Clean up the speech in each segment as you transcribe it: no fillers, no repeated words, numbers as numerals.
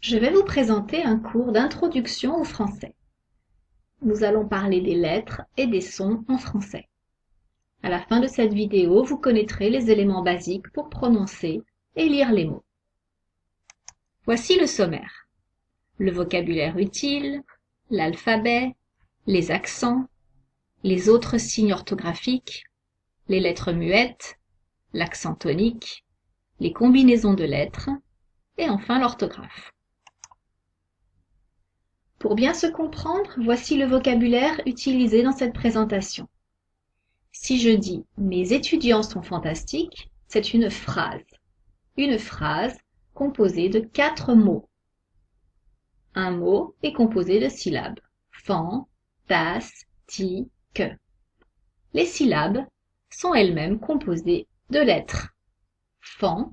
Je vais vous présenter un cours d'introduction au français. Nous allons parler des lettres et des sons en français. À la fin de cette vidéo, vous connaîtrez les éléments basiques pour prononcer et lire les mots. Voici le sommaire. Le vocabulaire utile, l'alphabet, les accents, les autres signes orthographiques, les lettres muettes, l'accent tonique, les combinaisons de lettres et enfin l'orthographe. Pour bien se comprendre, voici le vocabulaire utilisé dans cette présentation. Si je dis « Mes étudiants sont fantastiques », c'est une phrase. Une phrase composée de 4 mots. Un mot est composé de syllabes. Fan, tas, ti, que. Les syllabes sont elles-mêmes composées de lettres. Fan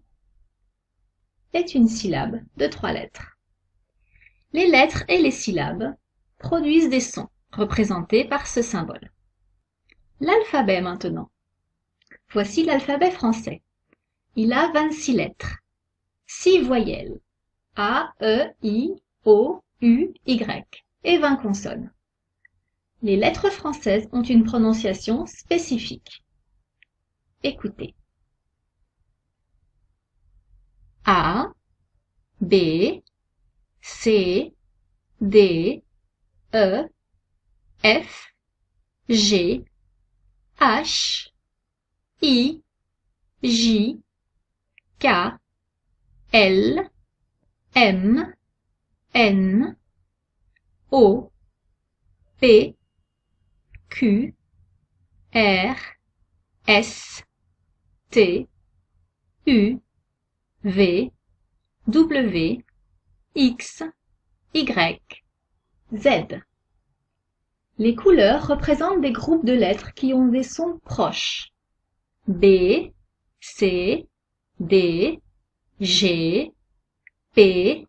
est une syllabe de 3 lettres. Les lettres et les syllabes produisent des sons, représentés par ce symbole. L'alphabet maintenant. Voici l'alphabet français. Il a 26 lettres, 6 voyelles, A, E, I, O, U, Y, et 20 consonnes. Les lettres françaises ont une prononciation spécifique. Écoutez. A, B, C, D, E, F, G, H, I, J, K, L, M, N, O, P, Q, R, S, T, U, V, W, X, Y, Z. Les couleurs représentent des groupes de lettres qui ont des sons proches. B, C, D, G, P,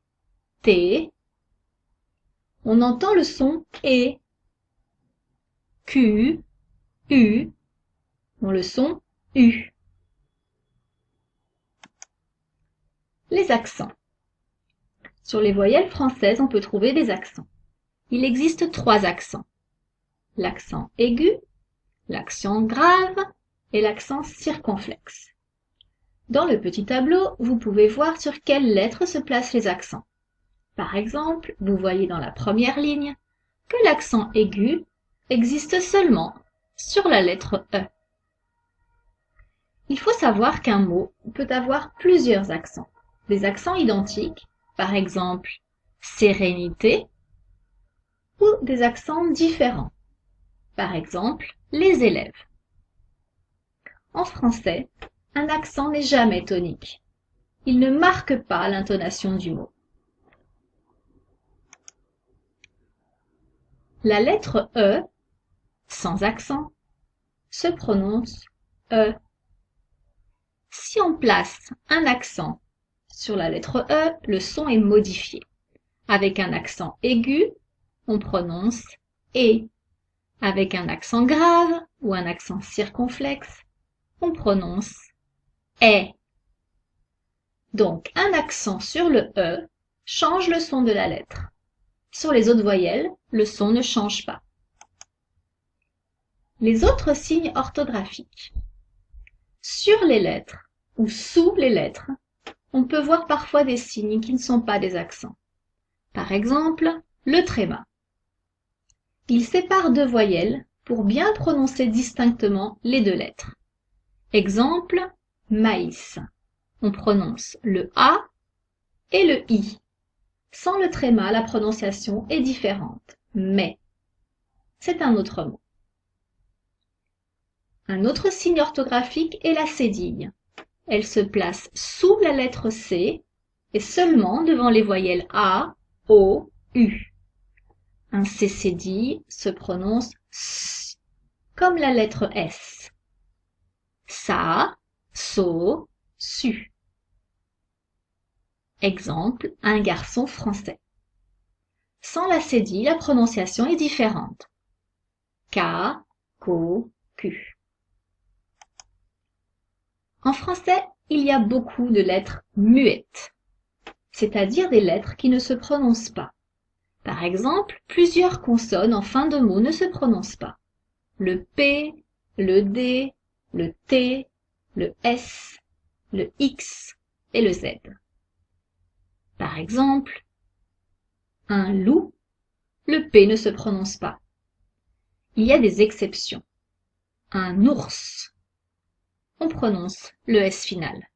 T. On entend le son E. Q, U, ont le son U. Les accents. Sur les voyelles françaises, on peut trouver des accents. Il existe 3 accents. L'accent aigu, l'accent grave et l'accent circonflexe. Dans le petit tableau, vous pouvez voir sur quelles lettres se placent les accents. Par exemple, vous voyez dans la première ligne que l'accent aigu existe seulement sur la lettre E. Il faut savoir qu'un mot peut avoir plusieurs accents. Des accents identiques, par exemple sérénité, ou des accents différents. Par exemple, les élèves. En français, un accent n'est jamais tonique. Il ne marque pas l'intonation du mot. La lettre E, sans accent, se prononce E. Si on place un accent sur la lettre E, le son est modifié. Avec un accent aigu, on prononce E. Avec un accent grave ou un accent circonflexe, on prononce E. Donc, un accent sur le E change le son de la lettre. Sur les autres voyelles, le son ne change pas. Les autres signes orthographiques. Sur les lettres ou sous les lettres, on peut voir parfois des signes qui ne sont pas des accents. Par exemple, le tréma. Il sépare 2 voyelles pour bien prononcer distinctement les 2 lettres. Exemple, maïs. On prononce le A et le I. Sans le tréma, la prononciation est différente. Mais, c'est un autre mot. Un autre signe orthographique est la cédille. Elle se place sous la lettre C et seulement devant les voyelles A, O, U. Un C cédille se prononce S, comme la lettre S. Sa, so, su. Exemple, un garçon français. Sans la cédille, la prononciation est différente. K, ko, Q. En français, il y a beaucoup de lettres muettes. c'est-à-dire des lettres qui ne se prononcent pas. Par exemple, plusieurs consonnes en fin de mot ne se prononcent pas. Le P, le D, le T, le S, le X et le Z. Par exemple, un loup, le P ne se prononce pas. Il y a des exceptions. Un ours, on prononce le S final.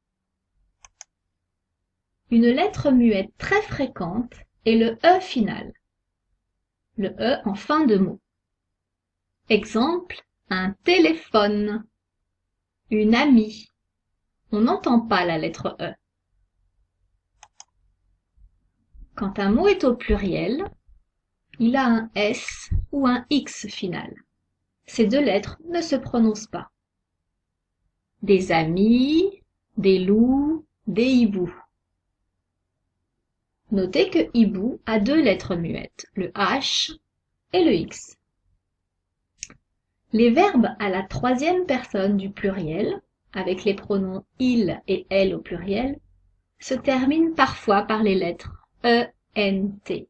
Une lettre muette très fréquente est le E final. Le E en fin de mot. Exemple, un téléphone, une amie. On n'entend pas la lettre E. Quand un mot est au pluriel, il a un S ou un X final. Ces deux lettres ne se prononcent pas. Des amis, des loups, des hiboux. Notez que hibou a deux lettres muettes, le H et le X. Les verbes à la troisième personne du pluriel, avec les pronoms il et elle au pluriel, se terminent parfois par les lettres E, N, T.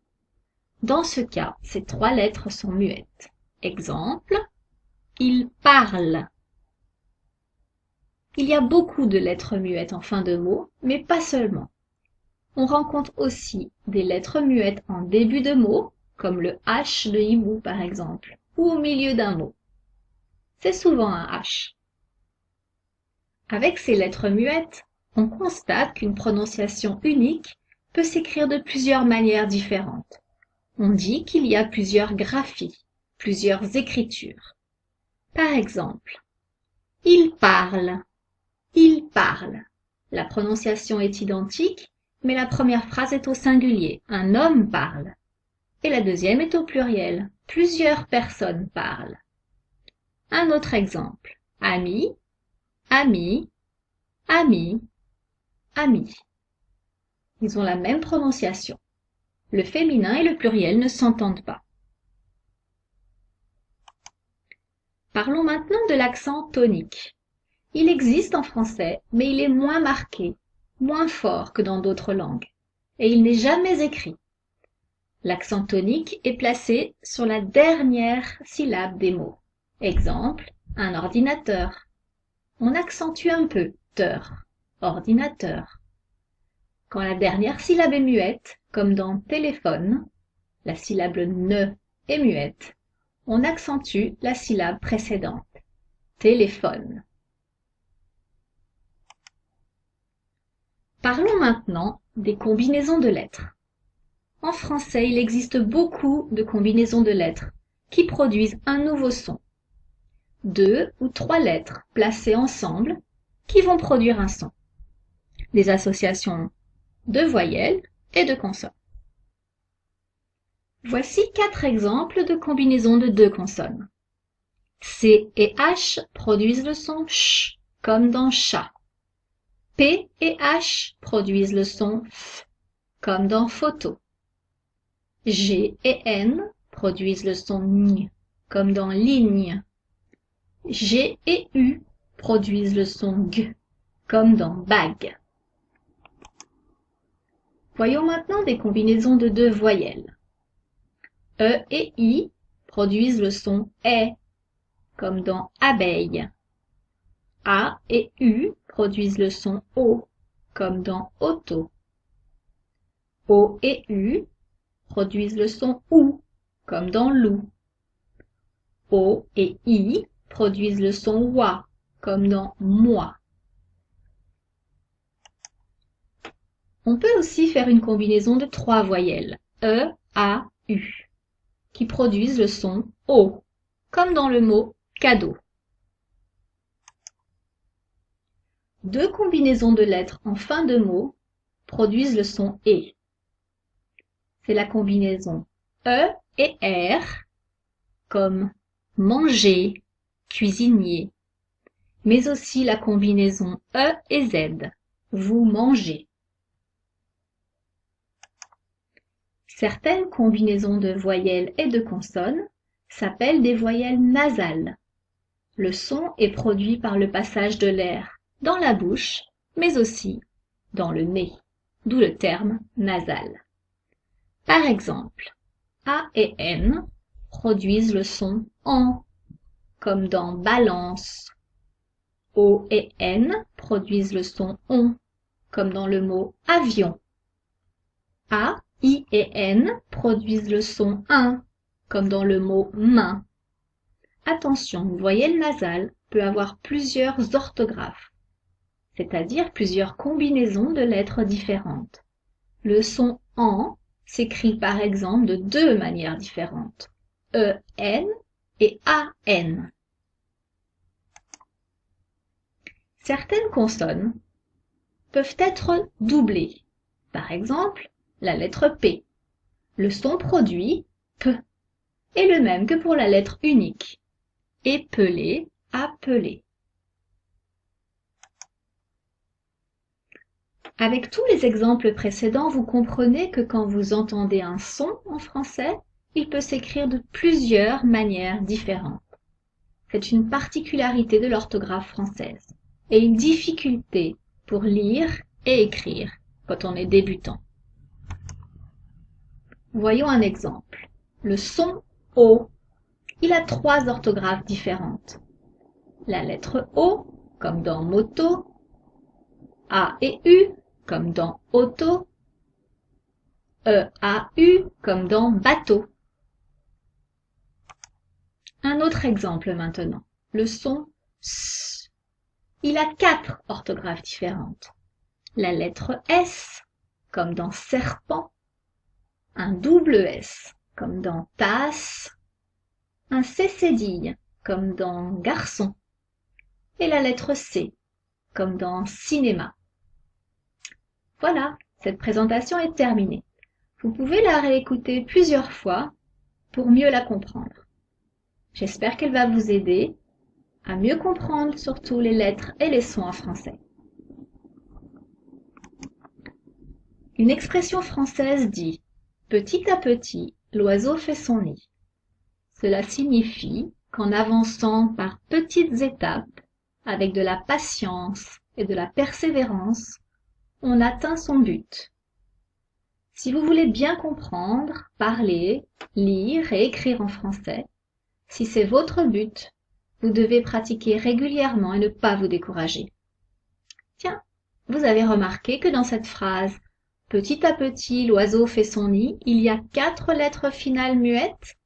Dans ce cas, ces trois lettres sont muettes. Exemple, il parle. Il y a beaucoup de lettres muettes en fin de mot, mais pas seulement. On rencontre aussi des lettres muettes en début de mot, comme le H de hibou par exemple, ou au milieu d'un mot. C'est souvent un H. Avec ces lettres muettes, on constate qu'une prononciation unique peut s'écrire de plusieurs manières différentes. On dit qu'il y a plusieurs graphies, plusieurs écritures. Par exemple, il parle, il parle. La prononciation est identique, mais la première phrase est au singulier, un homme parle. Et la deuxième est au pluriel, plusieurs personnes parlent. Un autre exemple, ami, ami, ami, ami. Ils ont la même prononciation. Le féminin et le pluriel ne s'entendent pas. Parlons maintenant de l'accent tonique. Il existe en français, mais il est moins marqué, moins fort que dans d'autres langues, et il n'est jamais écrit. L'accent tonique est placé sur la dernière syllabe des mots. Exemple, un ordinateur. On accentue un peu, teur, ordinateur. Quand la dernière syllabe est muette, comme dans téléphone, la syllabe ne est muette, on accentue la syllabe précédente, téléphone. Parlons maintenant des combinaisons de lettres. En français, il existe beaucoup de combinaisons de lettres qui produisent un nouveau son. 2 ou 3 lettres placées ensemble qui vont produire un son. Des associations de voyelles et de consonnes. Voici 4 exemples de combinaisons de 2 consonnes. C et H produisent le son ch, comme dans chat. P et H produisent le son f, comme dans photo. G et N produisent le son ng, comme dans ligne. G et U produisent le son g, comme dans bague. Voyons maintenant des combinaisons de 2 voyelles. E et I produisent le son E, comme dans abeille. A et U produisent le son O, comme dans auto. O et U produisent le son OU, comme dans loup. O et I produisent le son OUA, comme dans moi. On peut aussi faire une combinaison de 3 voyelles, E, A, U, qui produisent le son O, comme dans le mot cadeau. 2 combinaisons de lettres en fin de mot produisent le son E. C'est la combinaison E et R, comme manger, cuisinier, mais aussi la combinaison E et Z, vous mangez. Certaines combinaisons de voyelles et de consonnes s'appellent des voyelles nasales. Le son est produit par le passage de l'air dans la bouche, mais aussi dans le nez. d'où le terme nasal. Par exemple, A et N produisent le son en, comme dans balance. O et N produisent le son on, comme dans le mot avion. A, I et N produisent le son un, comme dans le mot main. Attention, vous voyez, le nasal peut avoir plusieurs orthographes, c'est-à-dire plusieurs combinaisons de lettres différentes. Le son en s'écrit par exemple de deux manières différentes, E-N et A-N. Certaines consonnes peuvent être doublées. Par exemple, la lettre P. Le son produit, P, est le même que pour la lettre unique. Épeler, appeler. Avec tous les exemples précédents, vous comprenez que quand vous entendez un son en français, il peut s'écrire de plusieurs manières différentes. C'est une particularité de l'orthographe française et une difficulté pour lire et écrire quand on est débutant. Voyons un exemple. Le son O. Il a trois orthographes différentes. La lettre O, comme dans moto, A et U, comme dans auto, E-A-U, comme dans bateau. Un autre exemple maintenant. Le son S. Il a quatre orthographes différentes. La lettre S, comme dans serpent, un double S, comme dans tasse, un C cédille, comme dans garçon, et la lettre C, comme dans cinéma. Voilà, cette présentation est terminée. Vous pouvez la réécouter plusieurs fois pour mieux la comprendre. J'espère qu'elle va vous aider à mieux comprendre surtout les lettres et les sons en français. Une expression française dit « Petit à petit, l'oiseau fait son nid ». Cela signifie qu'en avançant par petites étapes, avec de la patience et de la persévérance, on atteint son but. Si vous voulez bien comprendre, parler, lire et écrire en français, si c'est votre but, vous devez pratiquer régulièrement et ne pas vous décourager. Tiens, vous avez remarqué que dans cette phrase « Petit à petit, l'oiseau fait son nid », il y a 4 lettres finales muettes